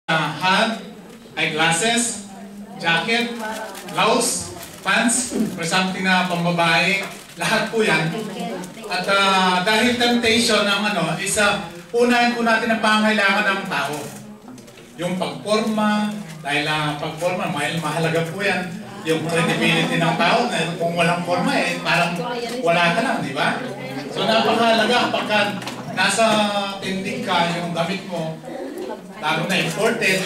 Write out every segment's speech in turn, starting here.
Hat, eyeglasses, jacket, blouse, pants, or something na pambabae, lahat po yan. At dahil temptation ang unahin po natin ang pangailangan ng tao. Yung pagporma, dahil pagporma, mahalaga po yan. Yung credibility ng tao, kung walang forma parang wala ka lang, di ba? So napakahalaga pagka nasa tindig ka, yung damit mo, lalo na imported,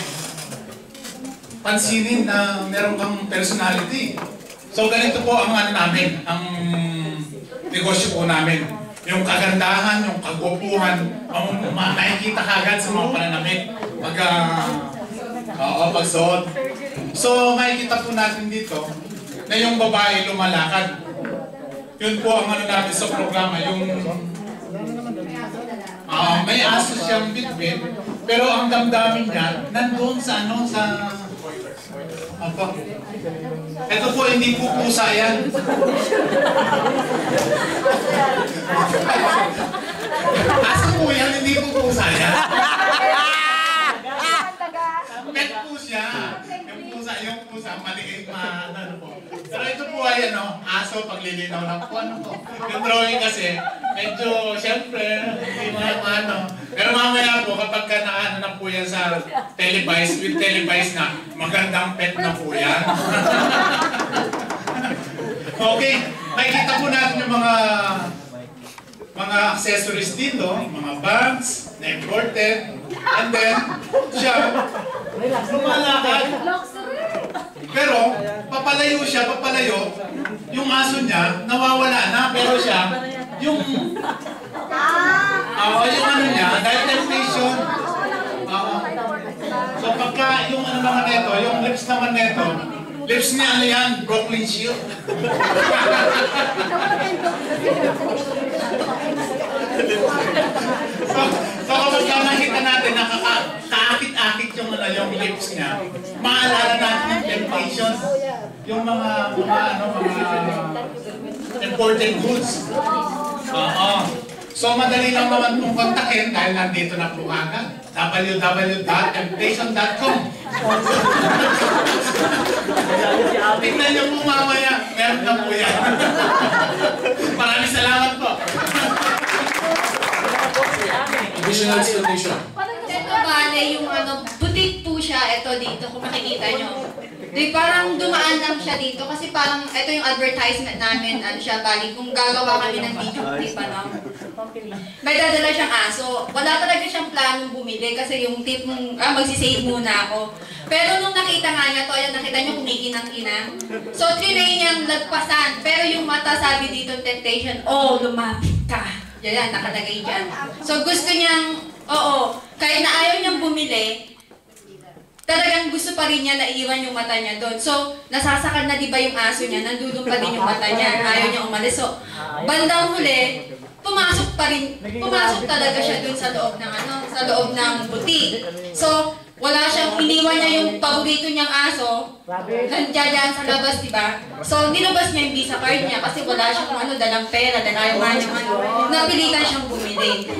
pansinin na meron kang personality. So ganito po ang namin, ang negosyo po namin. Yung kagandahan, yung kagwapuhan, makikita kagad sa mga pananamit, pagsuot. So makikita po natin dito na yung babae lumalakad. Yun po ang natin sa programa, yung may aso siyang bitbit, pero ang damdamin niya nandoon sa ito po, hindi po pusa yan. Aso po yan, hindi po pusa yan. Pet po siya. Yung pusa, maliit po. Pero ito po ay aso paglilinaw ng po. Yung drawing kasi, medyo, syempre, hindi pero mamaya po, kapag na po yan sa televise, with televise na, magandang pet na po yan. Okay, makikita po natin yung mga accessories dito, mga bags, na imported, and then, siya, lumalakad. Pero, papalayo, yung aso niya, nawawala na, pero siya, yung niya, dahil temptation. So pagka yung naman neto, yung lips naman neto, lips niya yan, Brooklyn Shield. So kapag nakita natin, kaakit-akit yung lips niya, maalala natin yung temptation, yung mga important goods. So madali lang naman kung kontakin dahil nandito na po agad. www.temptation.com. Tignan niyo po mamaya, meron na po yan. Maraming salamat po. Additional explanation. Ito bale, yung boutique po siya, ito dito, kung makikita nyo. Parang dumaan lang siya dito kasi parang ito yung advertisement namin, siya bali, kung gagawa kami ng video clip, may dadala siyang aso. Wala talaga siyang planong bumili kasi yung tip mong, magsisave muna ako. Pero nung nakita nga niya to, ayan, nakita niyo kumikinang-kinang. So, trinay niyang lagpasan. Pero yung mata, sabi dito, temptation, lumapit ka. Yan, nakalagay dyan. So, gusto niyang, kahit na ayaw niyang bumili, talagang gusto pa rin niya na iwan yung mata niya doon. So, nasasakal na diba yung aso niya, nandudong pa din yung mata niya, ayaw niya umalis. So, bandang huli, pumasok talaga siya doon sa loob ng boutique. So, wala siyang, iniwan niya yung paborito niyang aso, nandiyan sa labas, diba? So, nilabas niya yung visa card niya kasi wala siyang dalang pera, dahil ayaw nga niyang napilitan siyang bumili.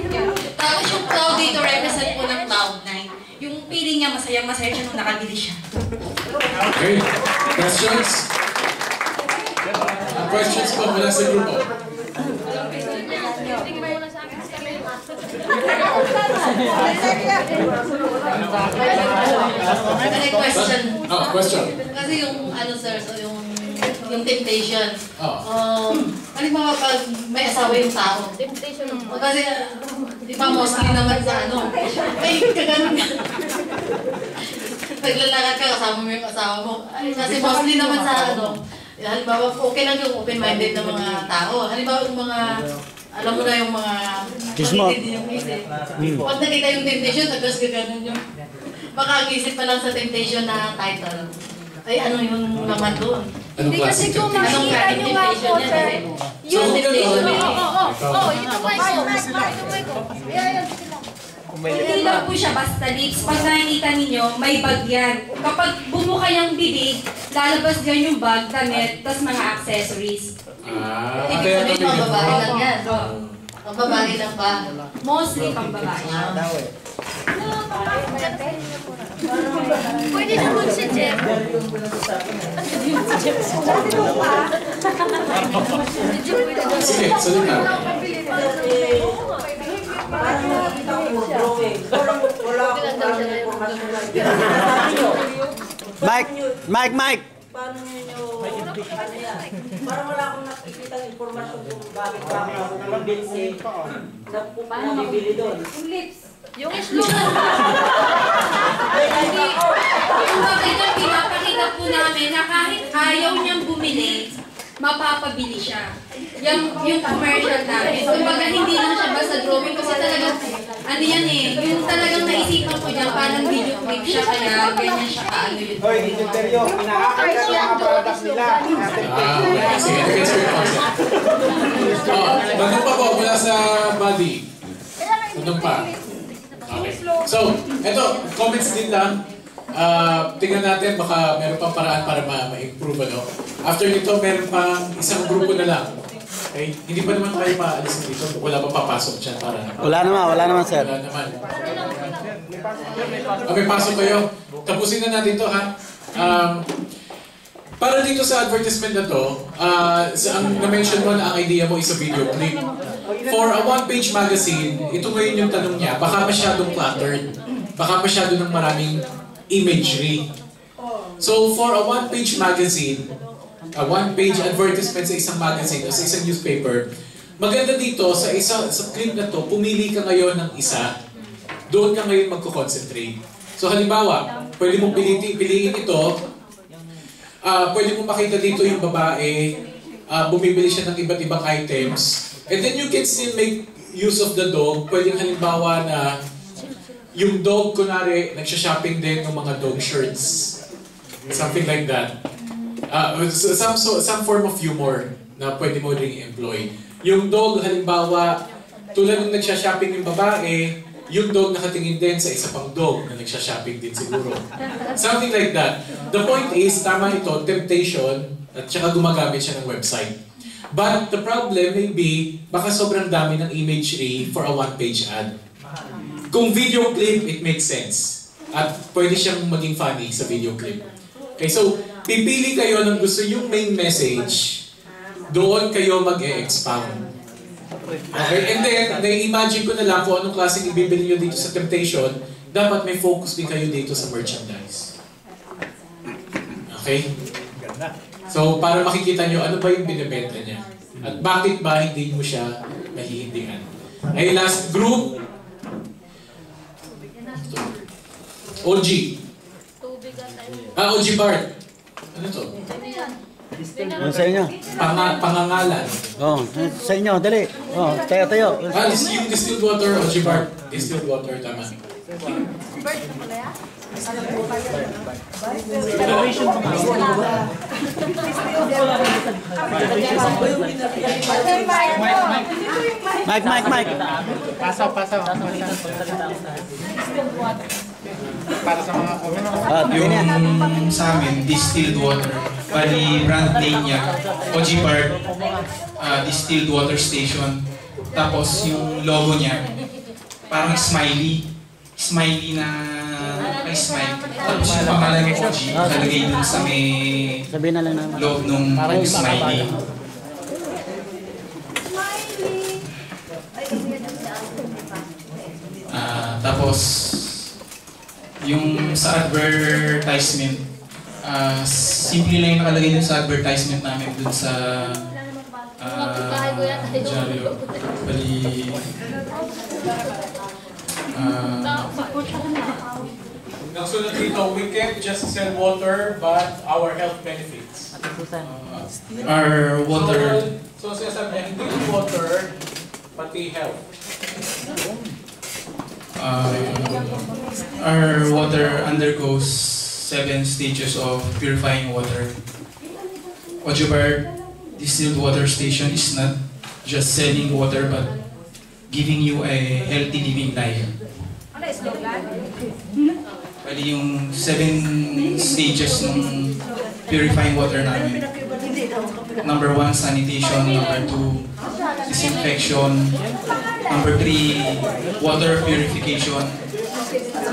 Tapos yung cloud dito represent po ng Cloud9. Yung feeling niya, masayang-masaya siya nung nakabili siya. Okay. Questions? Questions pa mula sa grupo? Question. Question. Kasi yung, sir, so yung temptation. Halimbawa pag may asawa yung tao. Temptation. Kasi, di ba mostly naman sa may kaganon ka. Paglalakad ka, kasama mo yung asawa mo. Kasi mostly naman sa halimbawa, okay lang yung open-minded na mga tao. Halimbawa yung mga, alam mo na yung mga committed yung isip. Pag nakita yung temptation, tapos gaganon yung makagisip pa lang sa temptation na title. Ay, yung naman doon? Anong klase Kasi kung makikita nyo nga po, sir, yung temptation. Hindi lang po siya basta lips. Pag nakikita ninyo, may bag yan. Kapag bumuka yung bibig, lalabas dyan yung bag, damit, tas mga accessories. Ibig sabihin, pang babae lang yan. Pang babae lang ba? Mostly pang babae. Pwede naman si Jeff. Sige, salita. Mike! Paano nyo, parang wala akong nakikita ng informasyon kung bakit ba ako nabibili nabibili doon. Yung slow. Yung bakit ang pinapakita po namin na kahit ayaw niyang bumili, mapapabili siya. Yung commercial namin. Kumbaga hindi lang siya basta drawing kasi talagang, ano yan eh, yung talagang naisipan ko dyan, parang video clip siya kaya ganyan siya kaano yun. Hoy, Interyo, pinakakit ka ng mga products nila. Okay. Sige, gets your concept. Tanong pa po mula sa body. Tanong pa. Okay. So, eto, comments din lang. Tingnan natin, baka meron pang paraan para ma-improve, ano? After nito, meron pang isang grupo na lang. Okay? Hindi pa naman kayo maaalis dito. Wala pa papasok dyan para... Wala naman, sir. Wala naman. Okay, pasok kayo. Tapusin na natin to, ha? Para dito sa advertisement na to, ang na-mention mo na ang idea mo is a video clip. For a one-page magazine, ito ngayon yung tanong niya, baka masyadong cluttered. Baka masyado ng maraming imagery. So, for a one-page magazine, a one-page advertisement sa isang magazine o sa isang newspaper, maganda dito, sa clip na to, pumili ka ngayon ng isa, doon ka ngayon magko-concentrate. So, halimbawa, pwede mong piliin ito, pwede mong makita dito yung babae, bumibili siya ng iba't ibang items, and then you can still make use of the dog. Pwede halimbawa na yung dog, kunwari, nagsha-shopping din ng mga dog shirts. Something like that. Some form of humor na pwede mo ring employ. Yung dog, halimbawa, tulad ng nagsha-shopping yung babae, yung dog nakatingin din sa isa pang dog na nagsha-shopping din siguro. Something like that. The point is, tama ito, temptation, at saka gumagamit siya ng website. But the problem may be, baka sobrang dami ng imagery for a one-page ad. Kung video clip, it makes sense. At pwede siyang maging funny sa video clip. Okay, so pipili kayo ng gusto yung main message, doon kayo mag-e-expound. Okay, and then, na-imagine ko na lang kung anong klaseng ibibili nyo dito sa temptation, dapat may focus din kayo dito sa merchandise. Okay? So, para makikita nyo ano ba yung binibenta niya. At bakit ba hindi mo siya mahihindingan. Okay, last group. OG. OG Bart. Ano to? Yung sa inyo. Pangangalan. Sa inyo, dali. Tayo. Yung distilled water, OG Bart. Distilled water, tama. Mike. Pasaw. Para sa mga comment. Yung sa amin, distilled water. Bali, brand name niya, OG Bart, distilled water station. Tapos yung logo niya, parang smiley. Smiley na may smile. Tapos yung pangalan ng OG, nakalagay dun sa may loob nung smiley. Tapos, yung sa advertisement, simple lang yung nakalagay dun sa advertisement namin dun sa dyaryo. Bali, nagsulat dito, we can't just sell water, but our health benefits. our water, So, sinasabi niya, hindi yung water, pati health. our water undergoes 7 stages of purifying water. OG Bart distilled water station is not just selling water, but giving you a healthy living life. Bali yung 7 stages ng purifying water namin. Number 1, sanitation. Number 2, disinfection. Number 3, water purification.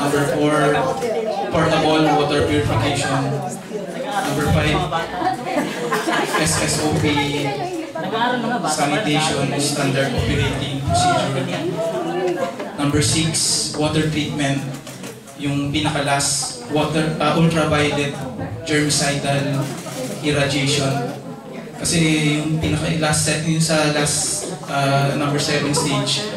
Number 4, portable water purification. Number 5, SSOP, sanitation, standard operating procedure. Number 6, water treatment. Yung pinaka-last, ultraviolet germicidal irradiation. Kasi yung pinaka-last set yung sa last number 7 stage,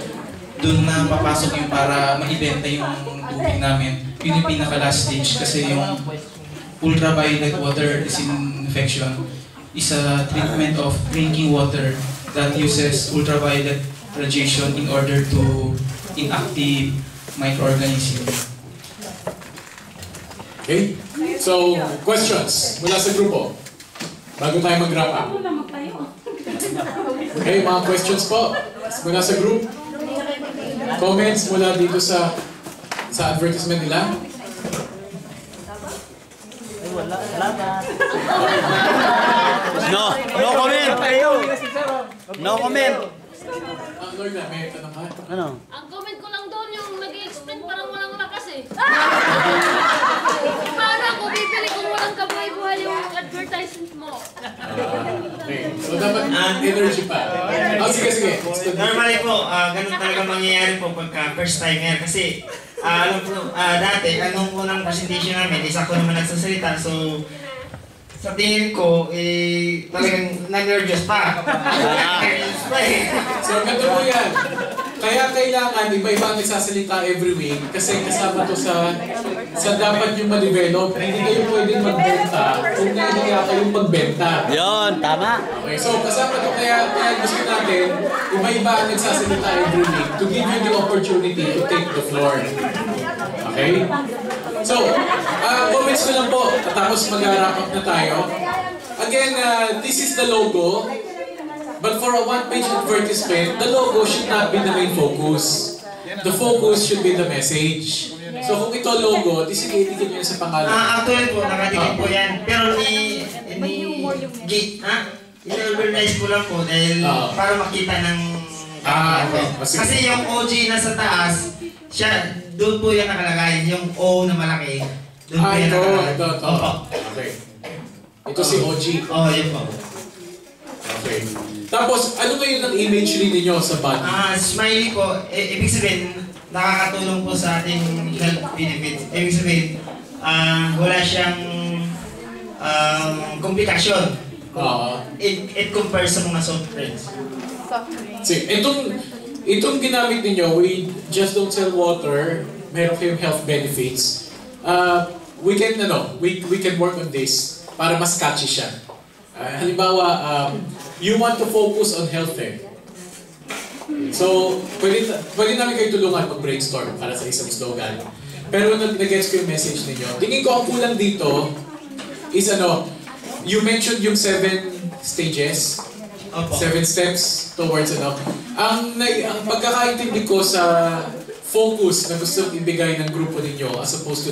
doon na papasok yung para maibenta yung tubig namin. Yun yung pinaka-last stage kasi yung ultraviolet water disinfection is a treatment of drinking water that uses ultraviolet radiation in order to inactive microorganisms. Okay? So, questions mula sa grupo. Bago tayo mag-wrap up. Okay, mga questions po mula sa group. Comments mula dito sa advertisement nila. No comment. No comment. Lord na, may tanong ka? Ano? Ang comment ko lang doon yung nag-i-explain parang walang lakas eh. Paano ako bibili kung walang kabuhay-buhay yung advertisement mo? Okay. So, dapat energy pa. Oh, sige. Normally po, ganun talaga mangyayari po pagka first timer kasi alam po, dati, anong unang presentation namin, isa ko naman nagsasalita, so sa tingin ko, talagang nag-nervous pa. So, ganito po yan. Kaya kailangan iba-iba ang nagsasalita every week kasi kasama to sa dapat yung ma-develop. Hindi kayo pwedeng magbenta kung nahihiya kayong magbenta. Yun, tama. Okay, so kasama to kaya gusto natin iba-iba ang nagsasalita every week to give you the opportunity to take the floor. Okay? So, comments na lang po. Tapos mag-wrap up na tayo. Again, this is the logo. But for a one-page advertisement, the logo should not be the main focus. The focus should be the message. So kung ito logo, disigilin nyo sa pangalan. Actually po, nakadikit po yan. Pero in-organize ko lang po dahil para makita ng... Kasi yung OG na sa taas, siya, doon po yan nakalagay. Yung O na malaki. Doon po yan nakalagay. Ito. Okay. Ito si OG. Yun po. Okay. Tapos, ano ngayon ang imagery ninyo sa body? Smiley po, ibig sabihin, nakakatulong po sa ating health benefits. Ibig sabihin, wala siyang komplikasyon. It compares sa mga soft drinks. See, itong ginamit ninyo, we just don't sell water, meron kayong health benefits. We can work on this para mas catchy siya. Halimbawa, you want to focus on health eh. So, pwede namin kayo tulungan mag-brainstorm para sa isang slogan. Pero nag-gets ko yung message ninyo. Tingin ko ang kulang dito is you mentioned yung 7 stages, 7 steps towards Ang pagkakaintindi ko sa focus na gusto ibigay ng grupo ninyo as opposed to